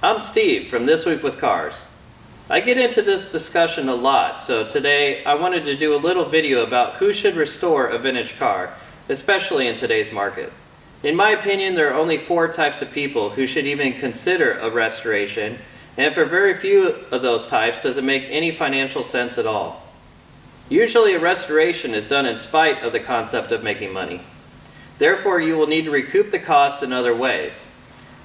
I'm Steve from This Week with Cars. I get into this discussion a lot, so today I wanted to do a little video about who should restore a vintage car, especially in today's market. In my opinion, there are only 4 types of people who should even consider a restoration, and for very few of those types does it make any financial sense at all. Usually a restoration is done in spite of the concept of making money. Therefore, you will need to recoup the costs in other ways.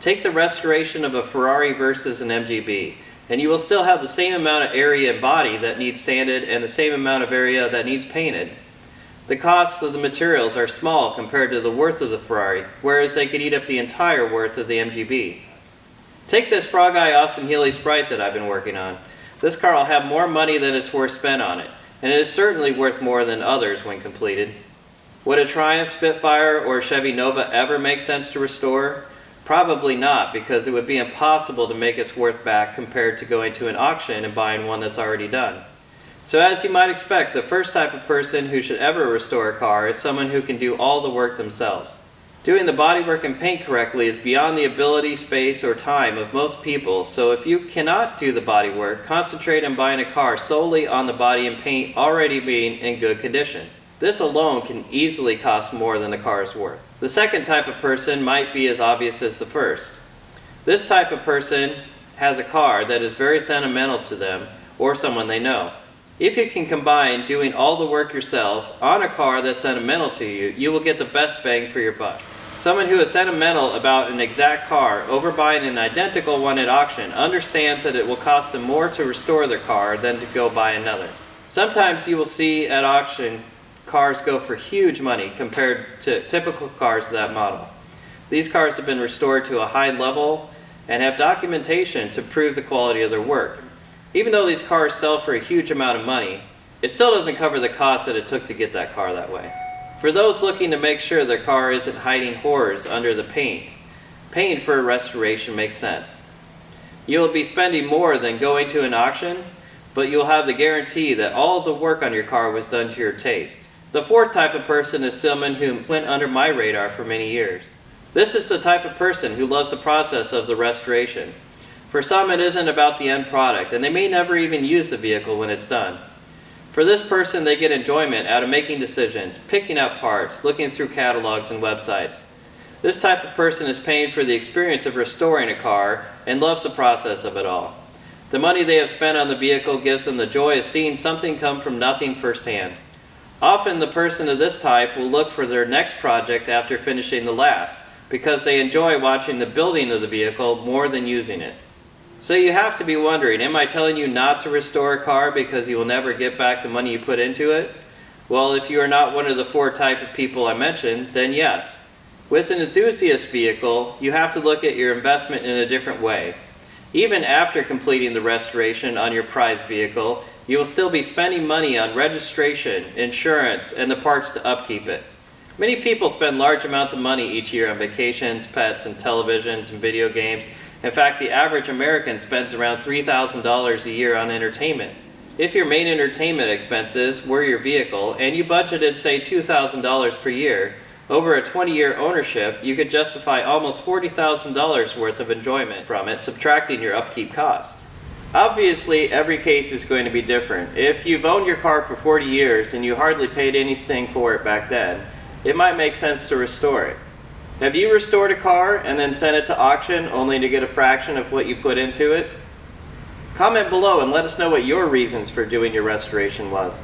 Take the restoration of a Ferrari versus an MGB, and you will still have the same amount of area and body that needs sanded and the same amount of area that needs painted. The costs of the materials are small compared to the worth of the Ferrari, whereas they could eat up the entire worth of the MGB. Take this Frog Eye Austin Healey Sprite that I've been working on. This car will have more money than it's worth spent on it, and it is certainly worth more than others when completed. Would a Triumph Spitfire or a Chevy Nova ever make sense to restore? Probably not, because it would be impossible to make its worth back compared to going to an auction and buying one that's already done. So as you might expect, the first type of person who should ever restore a car is someone who can do all the work themselves. Doing the bodywork and paint correctly is beyond the ability, space, or time of most people, so if you cannot do the bodywork, concentrate on buying a car solely on the body and paint already being in good condition. This alone can easily cost more than the car is worth. The second type of person might be as obvious as the first. This type of person has a car that is very sentimental to them or someone they know. If you can combine doing all the work yourself on a car that's sentimental to you, you will get the best bang for your buck. Someone who is sentimental about an exact car over buying an identical one at auction understands that it will cost them more to restore their car than to go buy another. Sometimes you will see at auction cars go for huge money compared to typical cars of that model. These cars have been restored to a high level and have documentation to prove the quality of their work. Even though these cars sell for a huge amount of money, it still doesn't cover the cost that it took to get that car that way. For those looking to make sure their car isn't hiding horrors under the paint, paying for a restoration makes sense. You'll be spending more than going to an auction, but you'll have the guarantee that all of the work on your car was done to your taste. The fourth type of person is someone who went under my radar for many years. This is the type of person who loves the process of the restoration. For some, it isn't about the end product, and they may never even use the vehicle when it's done. For this person, they get enjoyment out of making decisions, picking out parts, looking through catalogs and websites. This type of person is paying for the experience of restoring a car and loves the process of it all. The money they have spent on the vehicle gives them the joy of seeing something come from nothing firsthand. Often the person of this type will look for their next project after finishing the last, because they enjoy watching the building of the vehicle more than using it. So you have to be wondering, am I telling you not to restore a car because you will never get back the money you put into it? Well, if you are not one of the 4 type of people I mentioned, then yes. With an enthusiast vehicle, you have to look at your investment in a different way. Even after completing the restoration on your prized vehicle, you will still be spending money on registration, insurance, and the parts to upkeep it. Many people spend large amounts of money each year on vacations, pets, and televisions and video games. In fact, the average American spends around $3,000 a year on entertainment. If your main entertainment expenses were your vehicle and you budgeted, say, $2,000 per year, over a 20-year ownership, you could justify almost $40,000 worth of enjoyment from it, subtracting your upkeep cost. Obviously, every case is going to be different. If you've owned your car for 40 years and you hardly paid anything for it back then, it might make sense to restore it. Have you restored a car and then sent it to auction only to get a fraction of what you put into it? Comment below and let us know what your reasons for doing your restoration was.